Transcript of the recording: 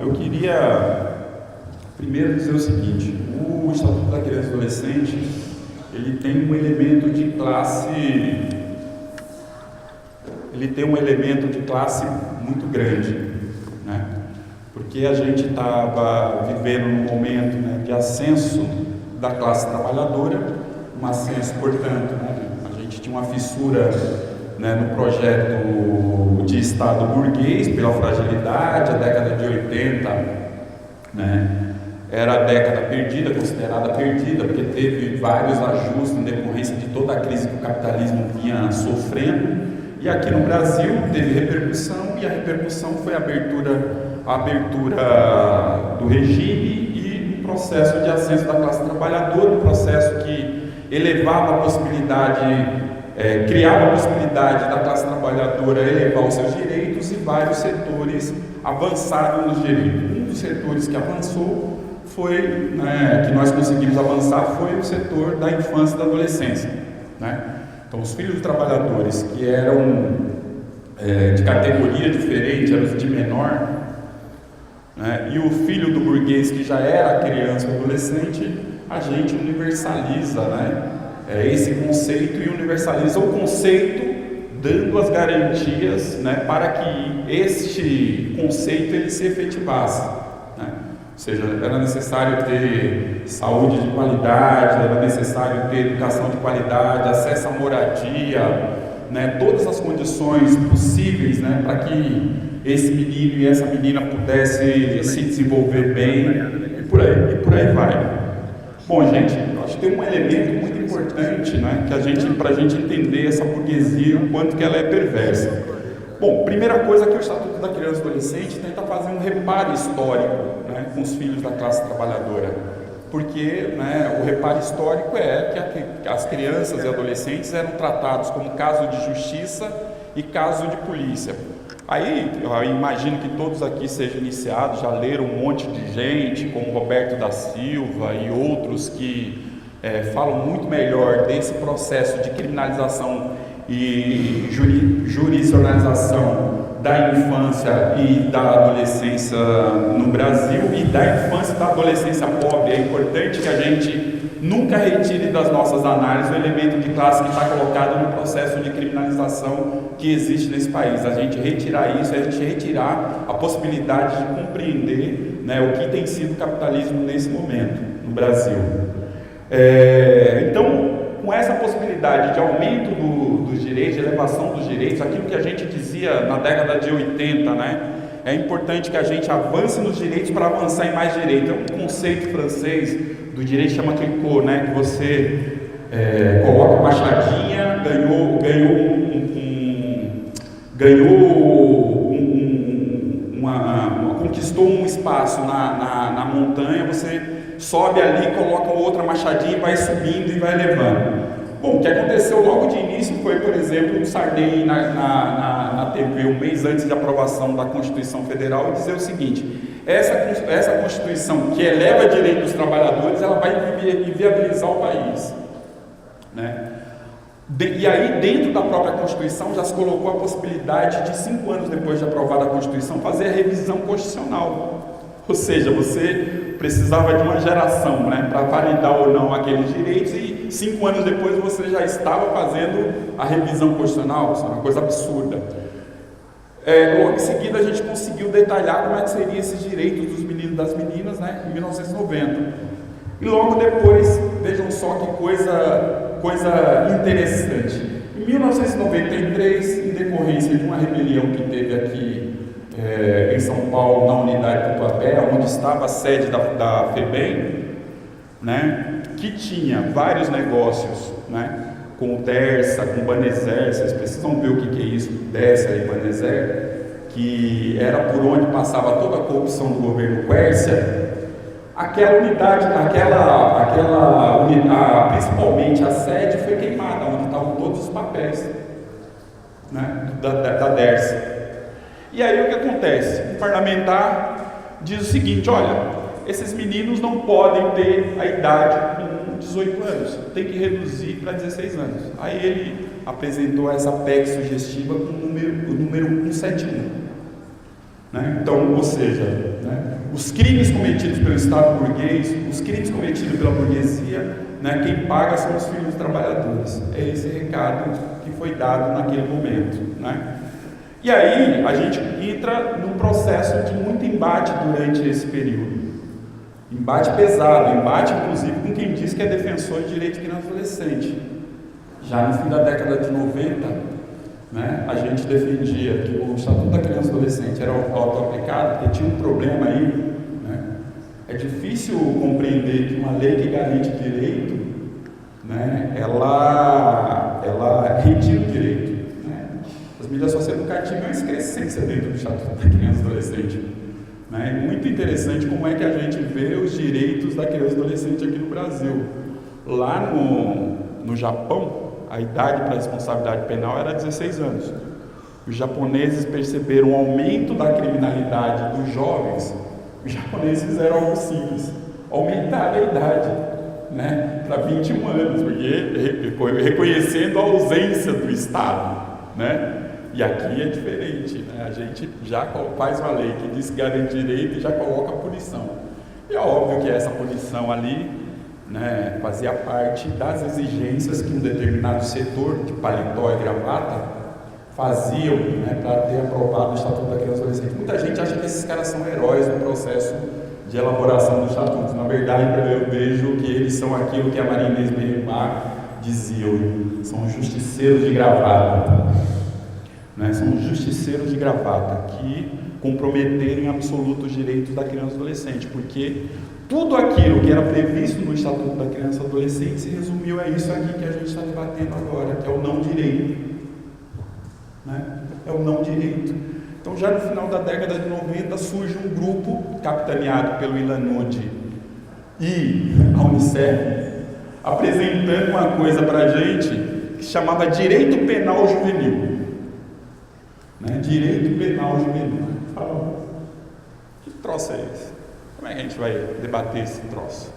eu queria primeiro dizer o seguinte: o Estatuto da Criança e Adolescente, ele tem um elemento de classe, muito grande, né? Porque a gente estava vivendo um momento, né, de ascenso da classe trabalhadora, um ascenso, portanto, né, a gente tinha uma fissura, né, no projeto de Estado burguês, pela fragilidade. A década de 80, né, era a década perdida, considerada perdida, porque teve vários ajustes em decorrência de toda a crise que o capitalismo vinha sofrendo. E aqui no Brasil teve repercussão, e a repercussão foi a abertura do regime e um processo de ascenso da classe trabalhadora, um processo que elevava a possibilidade, criava a possibilidade da classe trabalhadora elevar os seus direitos, e vários setores avançaram nos direitos. Um dos setores que avançou foi, né, que nós conseguimos avançar, foi o setor da infância e da adolescência, né? Então, os filhos dos trabalhadores que eram de categoria diferente, eram os de menor, né, e o filho do burguês que já era criança ou adolescente, a gente universaliza, né, esse conceito, e universaliza o conceito dando as garantias, né, para que este conceito ele se efetivasse, né? Ou seja, era necessário ter saúde de qualidade, era necessário ter educação de qualidade, acesso à moradia, né, todas as condições possíveis, né, para que esse menino e essa menina pudessem se desenvolver bem, e por aí vai. Bom, gente, eu acho que tem um elemento muito importante, né, para a gente entender essa burguesia, o quanto que ela é perversa. Bom, primeira coisa que o Estatuto da Criança e Adolescente tenta fazer um reparo histórico, né, com os filhos da classe trabalhadora, porque, né, o reparo histórico é que as crianças e adolescentes eram tratados como caso de justiça e caso de polícia. Aí, eu imagino que todos aqui sejam iniciados, já leram um monte de gente, como Roberto da Silva e outros que falam muito melhor desse processo de criminalização e jurisdicionalização da infância e da adolescência no Brasil, e da infância e da adolescência pobre. É importante que a gente nunca retire das nossas análises o elemento de classe que está colocado no processo de criminalização que existe nesse país. A gente retirar isso, a gente retirar a possibilidade de compreender, né, o que tem sido o capitalismo nesse momento no Brasil. Então, com essa possibilidade de aumento dos direitos, de elevação dos direitos, aquilo que a gente dizia na década de 80, né? É importante que a gente avance nos direitos para avançar em mais direitos. É um conceito francês do direito que chama tricot, né? Que você coloca a machadinha, conquistou um espaço na montanha, você sobe ali, coloca outra machadinha e vai subindo e vai levando. Bom, o que aconteceu logo de início foi, por exemplo, o Sarney na TV, um mês antes de aprovação da Constituição Federal, dizer o seguinte: essa Constituição que eleva direitos dos trabalhadores, ela vai inviabilizar o país, né? E aí, dentro da própria Constituição, já se colocou a possibilidade de 5 anos depois de aprovada a Constituição, fazer a revisão constitucional. Ou seja, você precisava de uma geração, né, para validar ou não aqueles direitos, e 5 anos depois você já estava fazendo a revisão constitucional. Isso é uma coisa absurda. Logo em seguida a gente conseguiu detalhar como é que seriam esses direitos dos meninos e das meninas, né, em 1990. E logo depois, vejam só que coisa interessante. Em 1993, em decorrência de uma rebelião que teve aqui em São Paulo, na unidade do Tatuapé, onde estava a sede da FEBEM, né, que tinha vários negócios, né, com o Dersa, com o Banezer. Vocês precisam ver o que é isso, Dersa e Banezer, que era por onde passava toda a corrupção do governo Quércia. Aquela unidade, principalmente a sede, foi queimada, onde estavam todos os papéis, né, da Dersa. E aí o que acontece? O parlamentar diz o seguinte: olha, esses meninos não podem ter a idade com 18 anos, tem que reduzir para 16 anos. Aí ele apresentou essa PEC sugestiva com o número 171. né? Então, ou seja, né, os crimes cometidos pelo Estado burguês, os crimes cometidos pela burguesia, né, quem paga são os filhos dos trabalhadores. É esse recado que foi dado naquele momento, né? E aí a gente entra num processo de muito embate durante esse período. Embate pesado, embate inclusive com quem diz que é defensor de direitos de criança e adolescente. Já no fim da década de 90, né, a gente defendia que o Estatuto da Criança e Adolescente era auto-aplicado, porque tinha um problema aí, né? É difícil compreender que uma lei que garante direito, né, ela retira o direito. As medidas socioeducativas é uma excrescência dentro do Estatuto da Criança e Adolescente. É muito interessante como é que a gente vê os direitos da criança e adolescente aqui no Brasil. Lá no Japão, a idade para a responsabilidade penal era 16 anos. Os japoneses perceberam o aumento da criminalidade dos jovens. Os japoneses fizeram algo simples: aumentaram a idade, né, para 21 anos, porque reconhecendo a ausência do Estado, né? E aqui é diferente, né? A gente já faz uma lei que diz que garante direito e já coloca a punição. E é óbvio que essa punição ali, né, fazia parte das exigências que um determinado setor de paletó e gravata faziam, né, para ter aprovado o Estatuto da Criança e Adolescente. Muita gente acha que esses caras são heróis no processo de elaboração do Estatuto. Na verdade, eu vejo que eles são aquilo que a Maria Inês Benribá dizia: são justiceiros de gravata. Né, são justiceiros de gravata que comprometeram em absoluto os direitos da criança e adolescente, porque tudo aquilo que era previsto no Estatuto da Criança e Adolescente se resumiu a isso aqui que a gente está debatendo agora, que é o não direito. Né? É o não direito. Então, já no final da década de 90, surge um grupo capitaneado pelo Ilan Nude e a Unicef, apresentando uma coisa para a gente que se chamava Direito Penal Juvenil. Né? Direito Penal Juvenil. Fala, que troço é esse? Como é que a gente vai debater esse troço?